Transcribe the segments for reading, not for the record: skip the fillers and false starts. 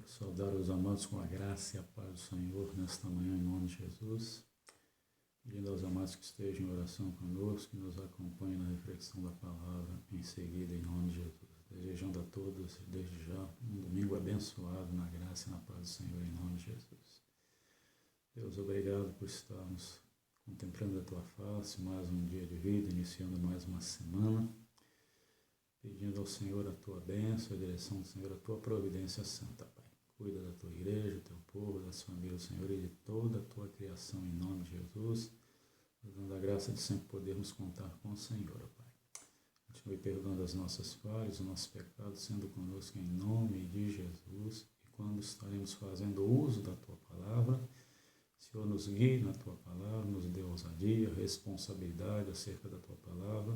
Saudar os amados com a graça e a paz do Senhor nesta manhã, em nome de Jesus. Pedindo aos amados que estejam em oração conosco, que nos acompanhem na reflexão da palavra em seguida, em nome de Jesus. Desejando a todos, desde já, um domingo abençoado na graça e na paz do Senhor, em nome de Jesus. Deus, obrigado por estarmos contemplando a Tua face, mais um dia de vida, iniciando mais uma semana. Pedindo ao Senhor a Tua bênção, a direção do Senhor, a Tua providência santa, Pai. Cuida da Tua igreja, do Teu povo, das famílias, Senhor, e de toda a Tua criação, em nome de Jesus. Dando a graça de sempre podermos contar com o Senhor, Pai. Continue perdoando as nossas falhas, os nossos pecados, sendo conosco em nome de Jesus. E quando estaremos fazendo uso da Tua palavra, Senhor, nos guie na Tua palavra, nos dê ousadia, responsabilidade acerca da Tua palavra,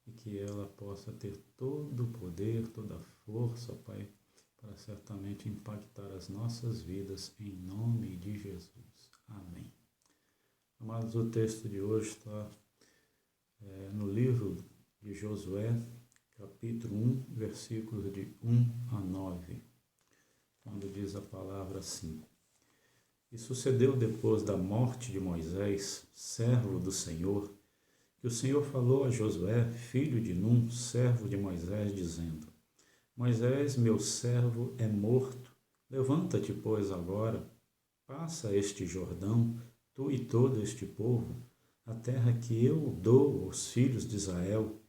e que ela possa ter todo o poder, toda a força, Pai, para certamente impactar as nossas vidas, em nome de Jesus. Amém. Amados, o texto de hoje está no livro de Josué, capítulo 1, versículos de 1 a 9, quando diz a palavra assim: E sucedeu depois da morte de Moisés, servo do Senhor, que o Senhor falou a Josué, filho de Num, servo de Moisés, dizendo: Moisés, meu servo, é morto. Levanta-te, pois, agora, passa este Jordão, tu e todo este povo, a terra que eu dou aos filhos de Israel.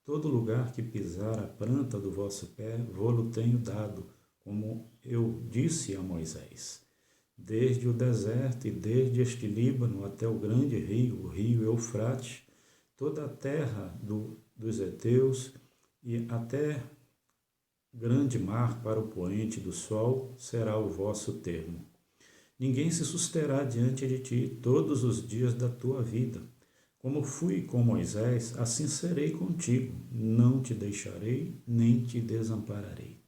Todo lugar que pisar a planta do vosso pé, vô-lo tenho dado, como eu disse a Moisés. Desde o deserto e desde este Líbano até o grande rio, o rio Eufrate, toda a terra dos heteus e até grande mar para o poente do sol será o vosso termo. Ninguém se susterá diante de ti todos os dias da tua vida. Como fui com Moisés, assim serei contigo. Não te deixarei, nem te desampararei.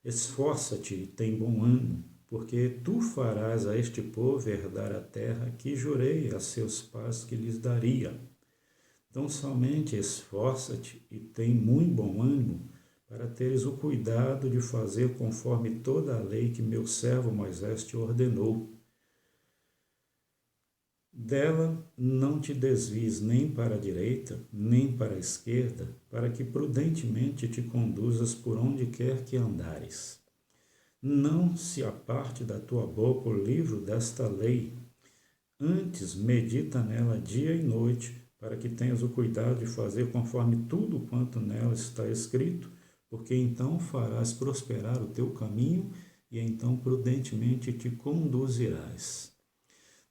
Esforça-te e tem bom ânimo, porque tu farás a este povo herdar a terra que jurei a seus pais que lhes daria. Então somente esforça-te e tem muito bom ânimo, para teres o cuidado de fazer conforme toda a lei que meu servo Moisés te ordenou. Dela não te desvies nem para a direita, nem para a esquerda, para que prudentemente te conduzas por onde quer que andares. Não se aparte da tua boca o livro desta lei, antes medita nela dia e noite, para que tenhas o cuidado de fazer conforme tudo quanto nela está escrito, porque então farás prosperar o teu caminho e então prudentemente te conduzirás.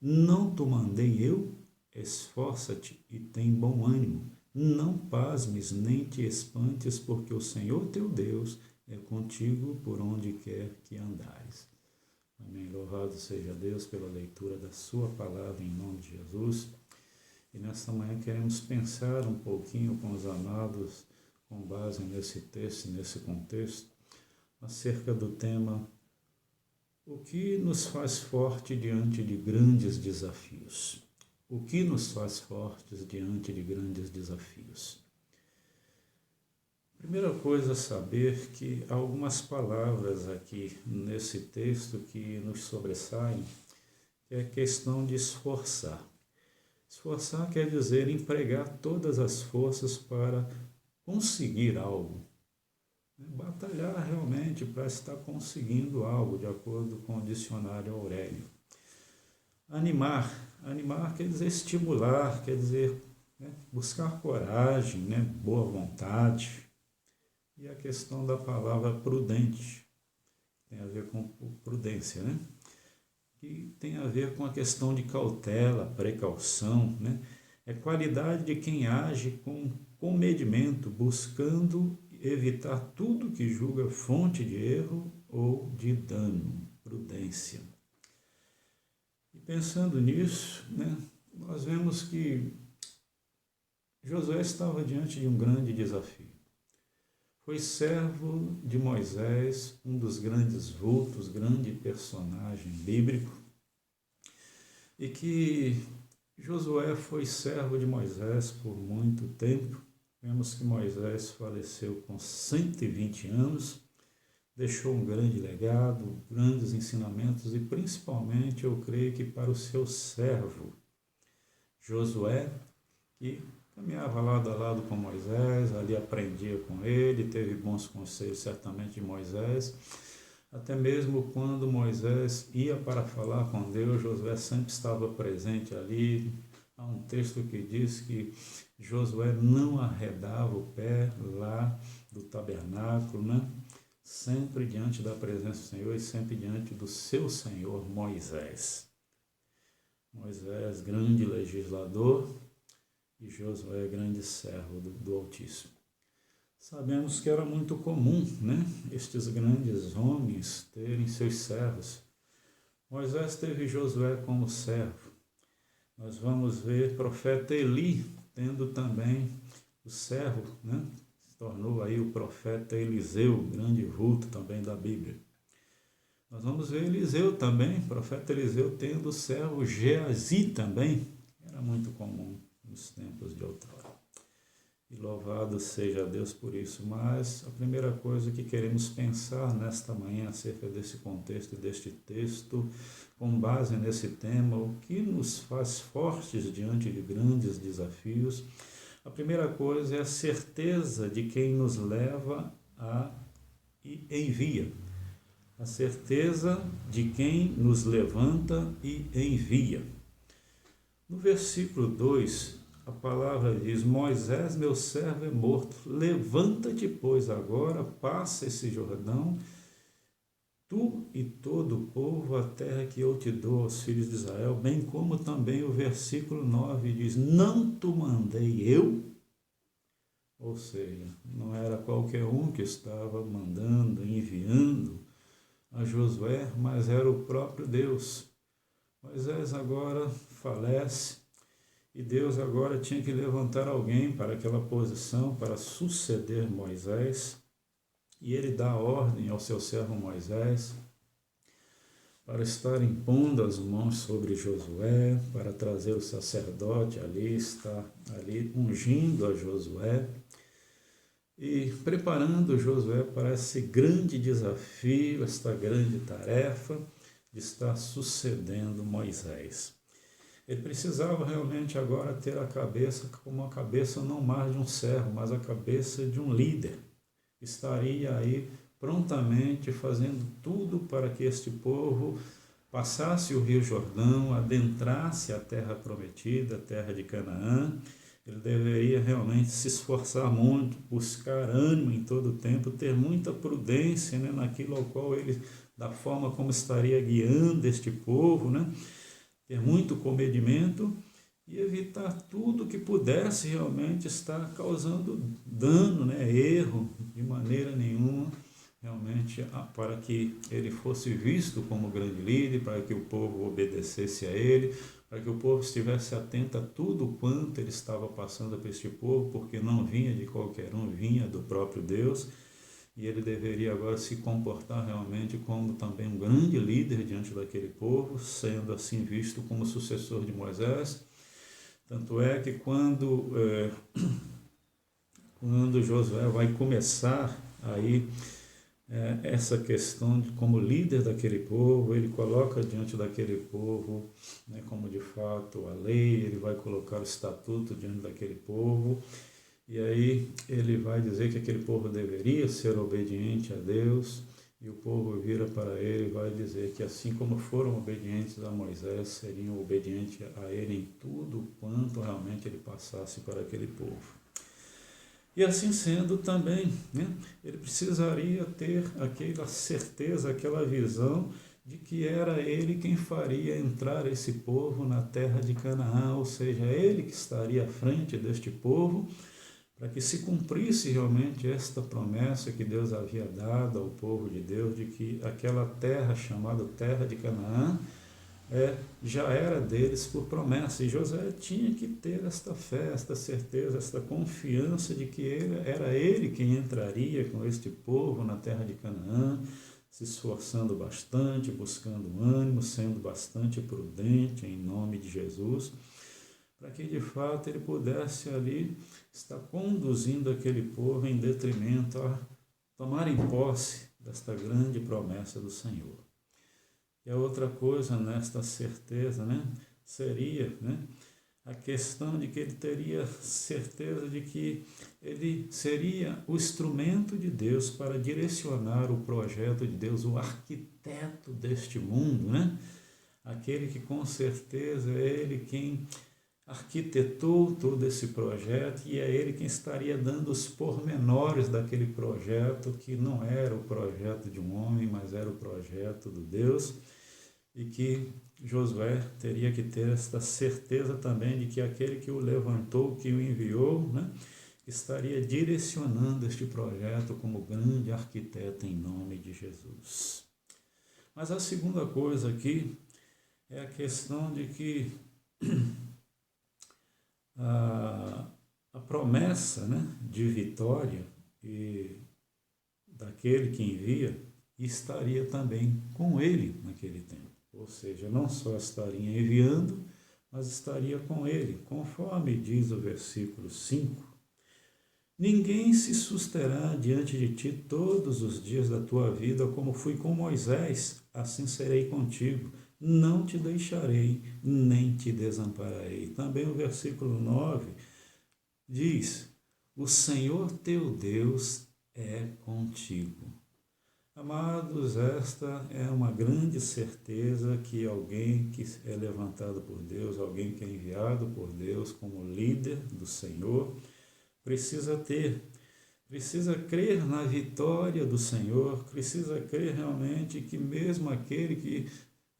Não te mandei eu? Esforça-te e tem bom ânimo. Não pasmes nem te espantes, porque o Senhor teu Deus é contigo por onde quer que andares. Amém. Louvado seja Deus pela leitura da sua palavra em nome de Jesus. E nesta manhã queremos pensar um pouquinho com os amados, com base nesse texto, nesse contexto, acerca do tema: o que nos faz forte diante de grandes desafios? O que nos faz fortes diante de grandes desafios? Primeira coisa, saber que há algumas palavras aqui nesse texto que nos sobressaem, que é a questão de esforçar. Esforçar quer dizer empregar todas as forças para conseguir algo. Batalhar realmente para estar conseguindo algo, de acordo com o dicionário Aurélio. Animar quer dizer estimular, quer dizer buscar coragem, boa vontade. E a questão da palavra prudente, tem a ver com prudência, que tem a ver com a questão de cautela, precaução, É qualidade de quem age com comedimento, buscando evitar tudo que julga fonte de erro ou de dano, prudência. E pensando nisso, nós vemos que Josué estava diante de um grande desafio. Foi servo de Moisés, um dos grandes vultos, grande personagem bíblico, e que Josué foi servo de Moisés por muito tempo. Vemos que Moisés faleceu com 120 anos, deixou um grande legado, grandes ensinamentos e principalmente eu creio que para o seu servo Josué, que caminhava lado a lado com Moisés, ali aprendia com ele, teve bons conselhos certamente de Moisés. Até mesmo quando Moisés ia para falar com Deus, Josué sempre estava presente ali. Há um texto que diz que Josué não arredava o pé lá do tabernáculo, né? Sempre diante da presença do Senhor e sempre diante do seu Senhor Moisés. Moisés, grande legislador, e Josué, grande servo do Altíssimo. Sabemos que era muito comum, né, estes grandes homens terem seus servos. Moisés teve Josué como servo. Nós vamos ver profeta Eli tendo também o servo, né, se tornou aí o profeta Eliseu, grande vulto também da Bíblia. Nós vamos ver Eliseu também, profeta Eliseu tendo o servo Geazi também, era muito comum nos tempos de outrora. E louvado seja Deus por isso. Mas a primeira coisa que queremos pensar nesta manhã acerca desse contexto e deste texto, com base nesse tema, o que nos faz fortes diante de grandes desafios, a primeira coisa é a certeza de quem nos leva e envia. A certeza de quem nos levanta e envia. No versículo 2, a palavra diz: Moisés, meu servo, é morto. Levanta-te, pois, agora, passa esse Jordão, tu e todo o povo, a terra que eu te dou aos filhos de Israel, bem como também o versículo 9 diz: não te mandei eu? Ou seja, não era qualquer um que estava mandando, enviando a Josué, mas era o próprio Deus. Moisés agora falece, e Deus agora tinha que levantar alguém para aquela posição, para suceder Moisés. E ele dá ordem ao seu servo Moisés para estar impondo as mãos sobre Josué, para trazer o sacerdote ali, estar ali ungindo a Josué e preparando Josué para esse grande desafio, esta grande tarefa de estar sucedendo Moisés. Ele precisava realmente agora ter a cabeça como a cabeça não mais de um servo, mas a cabeça de um líder. Estaria aí prontamente fazendo tudo para que este povo passasse o Rio Jordão, adentrasse a terra prometida, a terra de Canaã. Ele deveria realmente se esforçar muito, buscar ânimo em todo o tempo, ter muita prudência, né, naquilo ao qual ele, da forma como estaria guiando este povo, né? Ter muito comedimento e evitar tudo que pudesse realmente estar causando dano, né, erro, de maneira nenhuma, realmente para que ele fosse visto como grande líder, para que o povo obedecesse a ele, para que o povo estivesse atento a tudo quanto ele estava passando para este povo, porque não vinha de qualquer um, vinha do próprio Deus. E ele deveria agora se comportar realmente como também um grande líder diante daquele povo, sendo assim visto como sucessor de Moisés. Tanto é que quando Josué vai começar aí essa questão de como líder daquele povo, ele coloca diante daquele povo, né, como de fato a lei, ele vai colocar o estatuto diante daquele povo. E aí ele vai dizer que aquele povo deveria ser obediente a Deus, e o povo vira para ele e vai dizer que assim como foram obedientes a Moisés, seriam obedientes a ele em tudo quanto realmente ele passasse para aquele povo. E assim sendo também, né, ele precisaria ter aquela certeza, aquela visão de que era ele quem faria entrar esse povo na terra de Canaã, ou seja, ele que estaria à frente deste povo, para que se cumprisse realmente esta promessa que Deus havia dado ao povo de Deus, de que aquela terra chamada Terra de Canaã já era deles por promessa. E Josué tinha que ter esta fé, esta certeza, esta confiança de que era ele quem entraria com este povo na Terra de Canaã, se esforçando bastante, buscando ânimo, sendo bastante prudente em nome de Jesus, para que de fato ele pudesse ali estar conduzindo aquele povo em detrimento a tomarem posse desta grande promessa do Senhor. E a outra coisa nesta certeza, seria, a questão de que ele teria certeza de que ele seria o instrumento de Deus para direcionar o projeto de Deus, o arquiteto deste mundo, aquele que com certeza é ele quem arquitetou todo esse projeto e é ele quem estaria dando os pormenores daquele projeto que não era o projeto de um homem, mas era o projeto do Deus, e que Josué teria que ter esta certeza também de que aquele que o levantou, que o enviou, estaria direcionando este projeto como grande arquiteto em nome de Jesus. Mas a segunda coisa aqui é a questão de que a promessa de vitória e daquele que envia estaria também com ele naquele tempo. Ou seja, não só estaria enviando, mas estaria com ele, conforme diz o versículo 5. Ninguém se susterá diante de ti todos os dias da tua vida, como fui com Moisés, assim serei contigo. Não te deixarei, nem te desampararei. Também o versículo 9 diz, o Senhor teu Deus é contigo. Amados, esta é uma grande certeza que alguém que é levantado por Deus, alguém que é enviado por Deus como líder do Senhor, precisa ter. Precisa crer na vitória do Senhor, precisa crer realmente que mesmo aquele que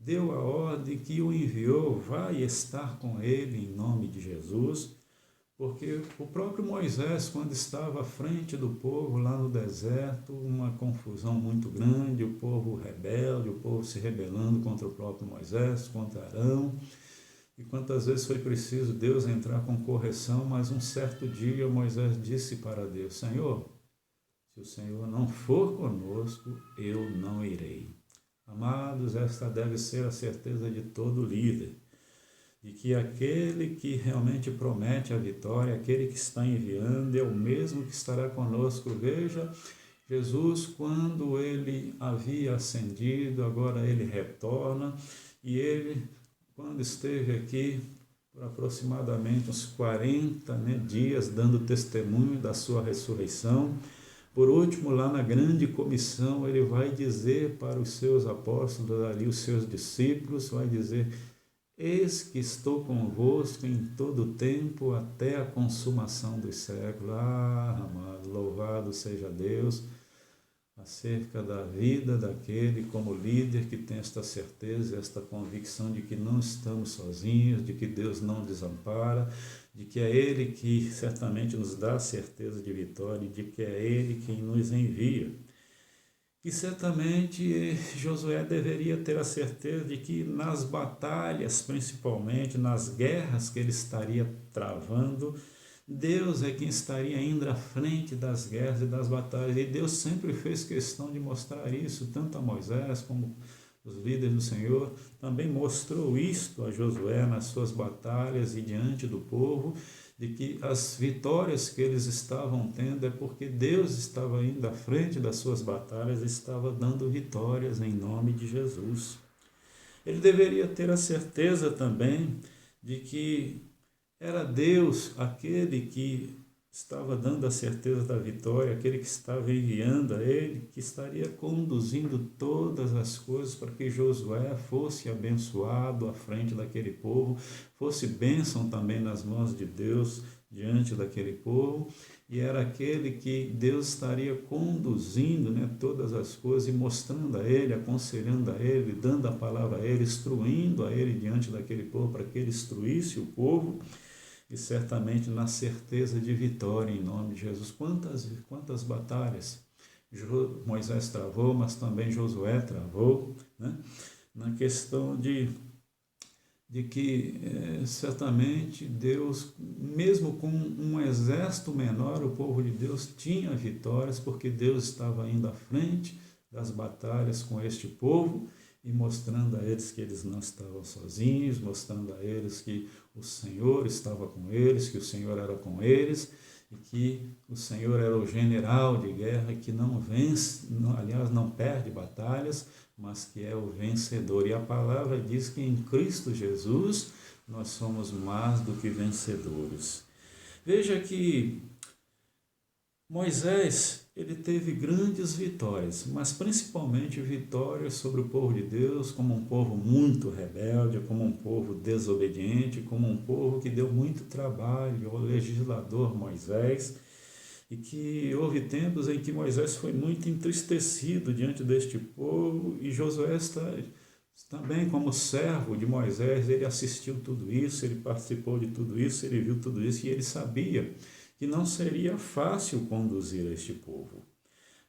deu a ordem, que o enviou, vai estar com ele em nome de Jesus. Porque o próprio Moisés, quando estava à frente do povo lá no deserto, uma confusão muito grande, o povo rebelde, o povo se rebelando contra o próprio Moisés, contra Arão, e quantas vezes foi preciso Deus entrar com correção, mas um certo dia Moisés disse para Deus, Senhor, se o Senhor não for conosco, eu não irei. Amados, esta deve ser a certeza de todo líder, de que aquele que realmente promete a vitória, aquele que está enviando, é o mesmo que estará conosco. Veja, Jesus, quando ele havia ascendido, agora ele retorna, e ele, quando esteve aqui, por aproximadamente uns 40 dias, dando testemunho da sua ressurreição, por último, lá na grande comissão, ele vai dizer para os seus apóstolos, ali os seus discípulos, vai dizer, eis que estou convosco em todo o tempo, até a consumação dos séculos. Amado, louvado seja Deus, acerca da vida daquele como líder que tem esta certeza, esta convicção de que não estamos sozinhos, de que Deus não desampara, de que é Ele que certamente nos dá a certeza de vitória, de que é Ele quem nos envia. E certamente Josué deveria ter a certeza de que nas batalhas, principalmente nas guerras que ele estaria travando, Deus é quem estaria indo à frente das guerras e das batalhas. E Deus sempre fez questão de mostrar isso, tanto a Moisés como os líderes do Senhor. Também mostrou isto a Josué nas suas batalhas e diante do povo, de que as vitórias que eles estavam tendo é porque Deus estava indo à frente das suas batalhas e estava dando vitórias em nome de Jesus. Ele deveria ter a certeza também de que era Deus aquele que estava dando a certeza da vitória, aquele que estava enviando a ele, que estaria conduzindo todas as coisas para que Josué fosse abençoado à frente daquele povo, fosse bênção também nas mãos de Deus diante daquele povo, e era aquele que Deus estaria conduzindo todas as coisas e mostrando a ele, aconselhando a ele, dando a palavra a ele, instruindo a ele diante daquele povo para que ele instruísse o povo, e certamente na certeza de vitória em nome de Jesus. Quantas batalhas Moisés travou, mas também Josué travou, na questão de que certamente Deus, mesmo com um exército menor, o povo de Deus tinha vitórias, porque Deus estava indo à frente das batalhas com este povo, e mostrando a eles que eles não estavam sozinhos, mostrando a eles que o Senhor estava com eles, que o Senhor era com eles, e que o Senhor era o general de guerra que não vence, aliás, não perde batalhas, mas que é o vencedor. E a palavra diz que em Cristo Jesus nós somos mais do que vencedores. Veja que Moisés, ele teve grandes vitórias, mas principalmente vitórias sobre o povo de Deus, como um povo muito rebelde, como um povo desobediente, como um povo que deu muito trabalho ao legislador Moisés, e que houve tempos em que Moisés foi muito entristecido diante deste povo, e Josué também, como servo de Moisés, ele assistiu tudo isso, ele participou de tudo isso, ele viu tudo isso, e ele sabia que não seria fácil conduzir este povo.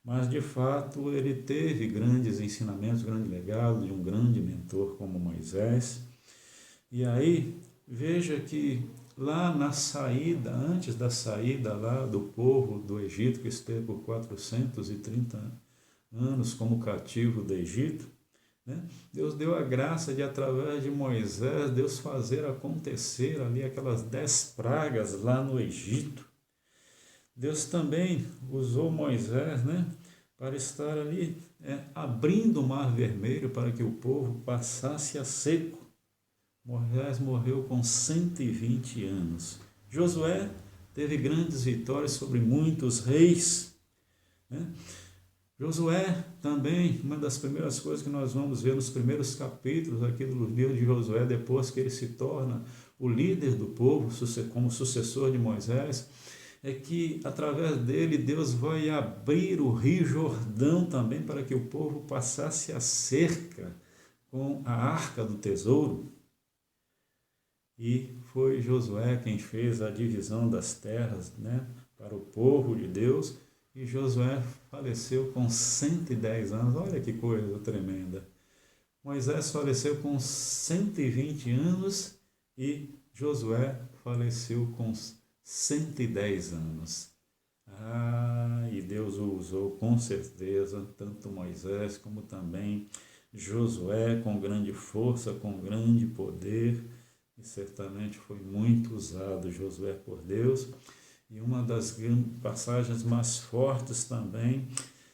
Mas, de fato, ele teve grandes ensinamentos, grande legado de um grande mentor como Moisés. E aí, veja que lá na saída, antes da saída lá do povo do Egito, que esteve por 430 anos como cativo do Egito, né? Deus deu a graça de, através de Moisés, Deus fazer acontecer ali aquelas 10 pragas lá no Egito. Deus também usou Moisés, né, para estar ali abrindo o mar vermelho para que o povo passasse a seco. Moisés morreu com 120 anos. Josué teve grandes vitórias sobre muitos reis, né? Josué também, uma das primeiras coisas que nós vamos ver nos primeiros capítulos aqui do livro de Josué, depois que ele se torna o líder do povo, como sucessor de Moisés, é que através dele Deus vai abrir o Rio Jordão também para que o povo passasse a cerca com a arca do tesouro. E foi Josué quem fez a divisão das terras, né, para o povo de Deus, e Josué faleceu com 110 anos, olha que coisa tremenda. Moisés faleceu com 120 anos e Josué faleceu com 110 anos. E Deus o usou com certeza, tanto Moisés como também Josué, com grande força, com grande poder, e certamente foi muito usado Josué por Deus. E uma das passagens mais fortes também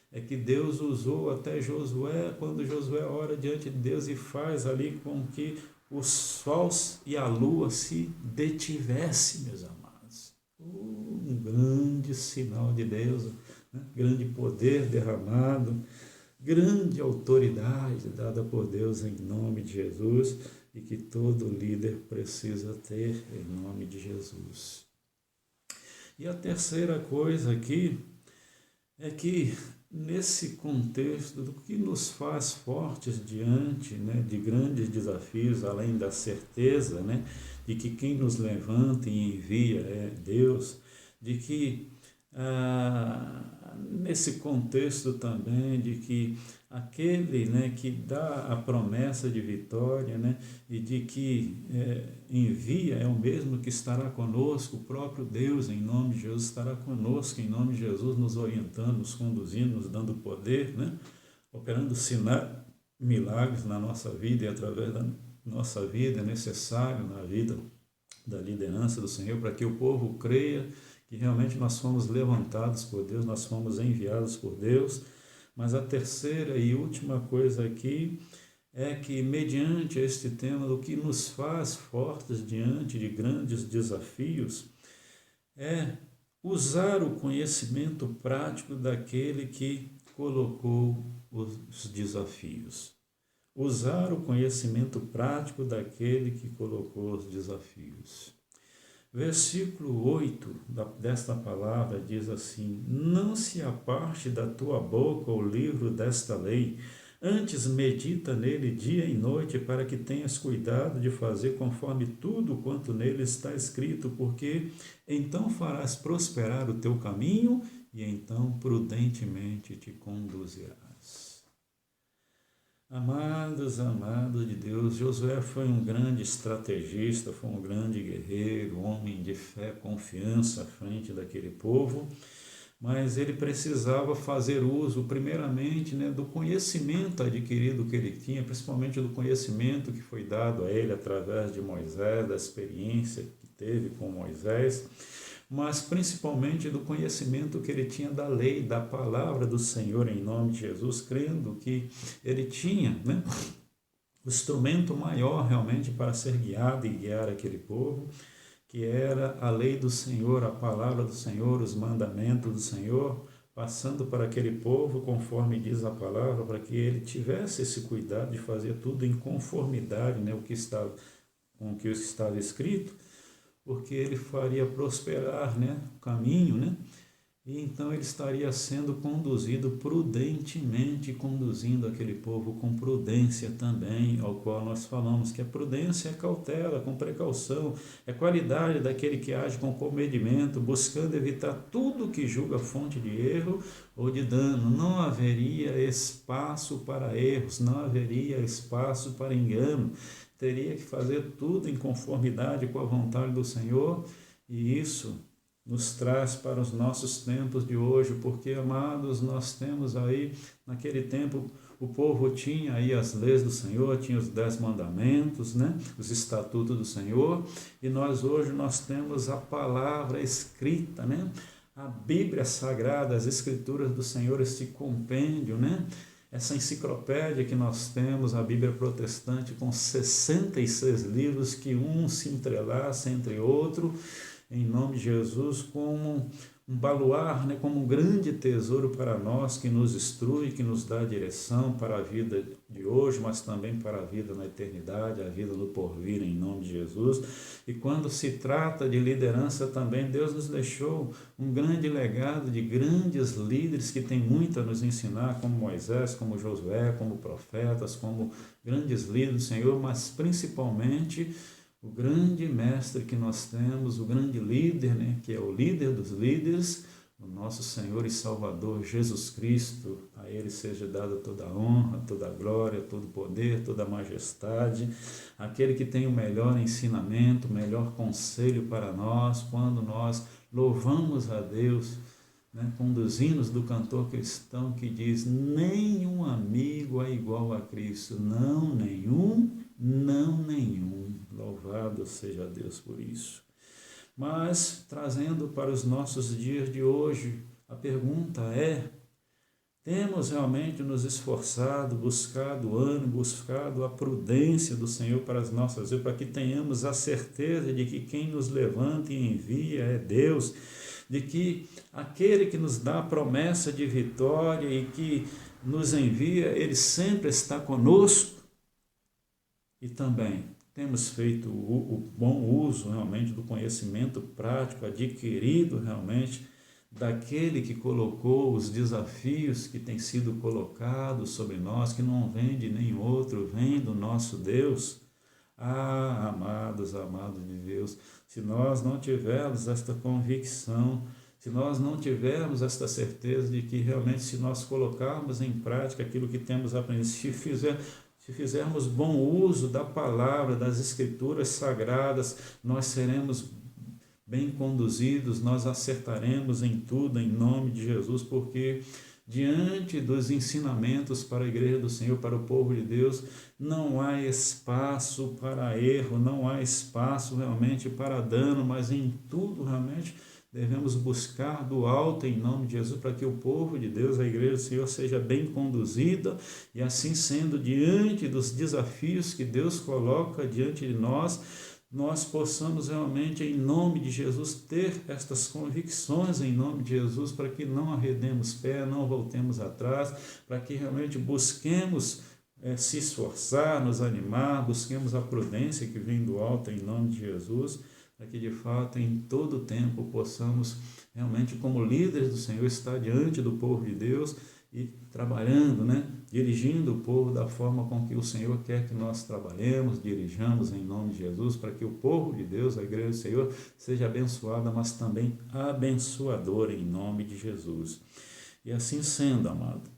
é que Deus usou até Josué, quando Josué ora diante de Deus e faz ali com que o sol e a lua se detivessem, meus amados. Um grande sinal de Deus, né? Grande poder derramado, grande autoridade dada por Deus em nome de Jesus, e que todo líder precisa ter em nome de Jesus. E a terceira coisa aqui é que, nesse contexto do que nos faz fortes diante, né, de grandes desafios, além da certeza, né, de que quem nos levanta e envia é Deus, de que nesse contexto também de que aquele, né, que dá a promessa de vitória, né, e de que envia é o mesmo que estará conosco, o próprio Deus em nome de Jesus estará conosco em nome de Jesus, nos orientando, nos conduzindo, nos dando poder, né, operando sinais, milagres na nossa vida, e através da nossa vida é necessário na vida da liderança do Senhor, para que o povo creia que realmente nós fomos levantados por Deus, nós fomos enviados por Deus. Mas a terceira e última coisa aqui é que, mediante este tema, o que nos faz fortes diante de grandes desafios é usar o conhecimento prático daquele que colocou os desafios. Usar o conhecimento prático daquele que colocou os desafios. Versículo 8 desta palavra diz assim: não se aparte da tua boca o livro desta lei, antes medita nele dia e noite, para que tenhas cuidado de fazer conforme tudo quanto nele está escrito, porque então farás prosperar o teu caminho e então prudentemente te conduzirás. Amados de Deus, Josué foi um grande estrategista, foi um grande guerreiro, homem de fé, confiança à frente daquele povo, mas ele precisava fazer uso, primeiramente, né, do conhecimento adquirido que ele tinha, principalmente do conhecimento que foi dado a ele através de Moisés, da experiência que teve com Moisés, mas principalmente do conhecimento que ele tinha da lei, da palavra do Senhor em nome de Jesus, crendo que ele tinha, né, o instrumento maior realmente para ser guiado e guiar aquele povo, que era a lei do Senhor, a palavra do Senhor, os mandamentos do Senhor, passando para aquele povo, conforme diz a palavra, para que ele tivesse esse cuidado de fazer tudo em conformidade, né, com o que estava escrito, porque ele faria prosperar, né, o caminho, né, e então ele estaria sendo conduzido prudentemente, conduzindo aquele povo com prudência também, ao qual nós falamos que a prudência é cautela, com precaução, é qualidade daquele que age com comedimento, buscando evitar tudo que julga fonte de erro ou de dano. Não haveria espaço para erros, não haveria espaço para engano. Teria que fazer tudo em conformidade com a vontade do Senhor, e isso nos traz para os nossos tempos de hoje, porque, amados, nós temos aí, naquele tempo, o povo tinha aí as leis do Senhor, tinha os 10 mandamentos, né? Os estatutos do Senhor, e hoje nós temos a palavra escrita, né? A Bíblia Sagrada, as Escrituras do Senhor, esse compêndio, né? Essa enciclopédia que nós temos, a Bíblia Protestante, com 66 livros, que um se entrelaça entre outro, em nome de Jesus, como um baluar, né, como um grande tesouro para nós, que nos instrui, que nos dá direção para a vida de hoje, mas também para a vida na eternidade, a vida no porvir, em nome de Jesus. E quando se trata de liderança também, Deus nos deixou um grande legado de grandes líderes que têm muito a nos ensinar, como Moisés, como Josué, como profetas, como grandes líderes do Senhor, mas principalmente o grande mestre que nós temos, o grande líder, né, que é o líder dos líderes, o nosso Senhor e Salvador Jesus Cristo. A Ele seja dada toda a honra, toda a glória, todo o poder, toda a majestade. Aquele que tem o melhor ensinamento, o melhor conselho para nós, quando nós louvamos a Deus, né, com os hinos do cantor cristão que diz: nenhum amigo é igual a Cristo, não nenhum, não nenhum. Louvado seja Deus por isso. Mas, trazendo para os nossos dias de hoje, a pergunta é: temos realmente nos esforçado, buscado o ânimo, buscado a prudência do Senhor para as nossas vidas, para que tenhamos a certeza de que quem nos levanta e envia é Deus, de que aquele que nos dá a promessa de vitória e que nos envia, Ele sempre está conosco? E também temos feito o bom uso realmente do conhecimento prático adquirido realmente daquele que colocou os desafios que têm sido colocados sobre nós, que não vem de nenhum outro, vem do nosso Deus. Ah, amados de Deus, se nós não tivermos esta convicção, se nós não tivermos esta certeza de que realmente, se nós colocarmos em prática aquilo que temos aprendido, se fizermos bom uso da palavra, das Escrituras Sagradas, nós seremos bem conduzidos, nós acertaremos em tudo, em nome de Jesus, porque diante dos ensinamentos para a igreja do Senhor, para o povo de Deus, não há espaço para erro, não há espaço realmente para dano, mas em tudo realmente devemos buscar do alto em nome de Jesus, para que o povo de Deus, a igreja do Senhor, seja bem conduzida, e assim sendo, diante dos desafios que Deus coloca diante de nós possamos realmente, em nome de Jesus, ter estas convicções em nome de Jesus, para que não arredemos pé, não voltemos atrás, para que realmente busquemos se esforçar, nos animar, busquemos a prudência que vem do alto em nome de Jesus, para que de fato em todo o tempo possamos realmente, como líderes do Senhor, estar diante do povo de Deus e trabalhando, né? Dirigindo o povo da forma com que o Senhor quer que nós trabalhemos, dirijamos em nome de Jesus, para que o povo de Deus, a igreja do Senhor, seja abençoada, mas também abençoadora em nome de Jesus. E assim sendo, amado,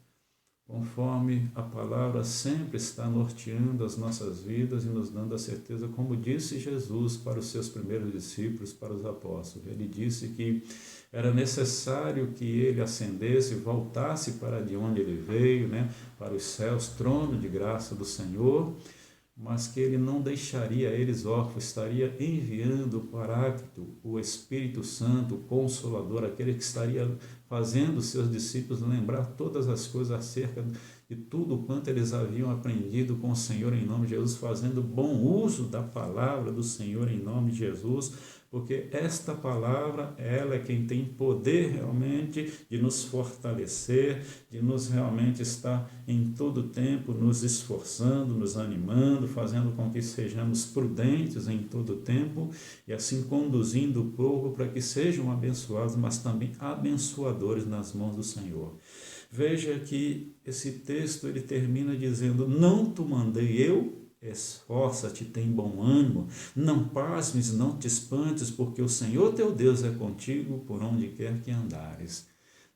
conforme a palavra sempre está norteando as nossas vidas e nos dando a certeza, como disse Jesus para os seus primeiros discípulos, para os apóstolos. Ele disse que era necessário que ele ascendesse, voltasse para de onde ele veio, né, para os céus, trono de graça do Senhor, mas que ele não deixaria eles órfãos, estaria enviando o Paráclito, o Espírito Santo, o Consolador, aquele que estaria fazendo os seus discípulos lembrar todas as coisas acerca de tudo quanto eles haviam aprendido com o Senhor em nome de Jesus, fazendo bom uso da palavra do Senhor em nome de Jesus, porque esta palavra, ela é quem tem poder realmente de nos fortalecer, de nos realmente estar em todo tempo nos esforçando, nos animando, fazendo com que sejamos prudentes em todo tempo e assim conduzindo o povo para que sejam abençoados, mas também abençoadores nas mãos do Senhor. Veja que esse texto ele termina dizendo: não te mandei eu? Esforça-te, tem bom ânimo, não pasmes, não te espantes, porque o Senhor teu Deus é contigo por onde quer que andares.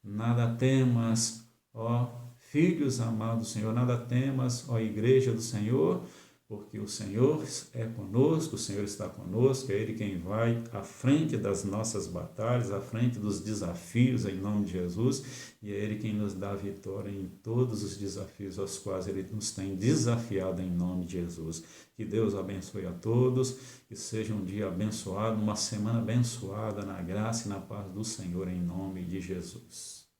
Nada temas, ó filhos amados do Senhor, nada temas, ó igreja do Senhor, porque o Senhor é conosco, o Senhor está conosco, é Ele quem vai à frente das nossas batalhas, à frente dos desafios em nome de Jesus, e é Ele quem nos dá a vitória em todos os desafios aos quais Ele nos tem desafiado em nome de Jesus. Que Deus abençoe a todos, que seja um dia abençoado, uma semana abençoada na graça e na paz do Senhor em nome de Jesus.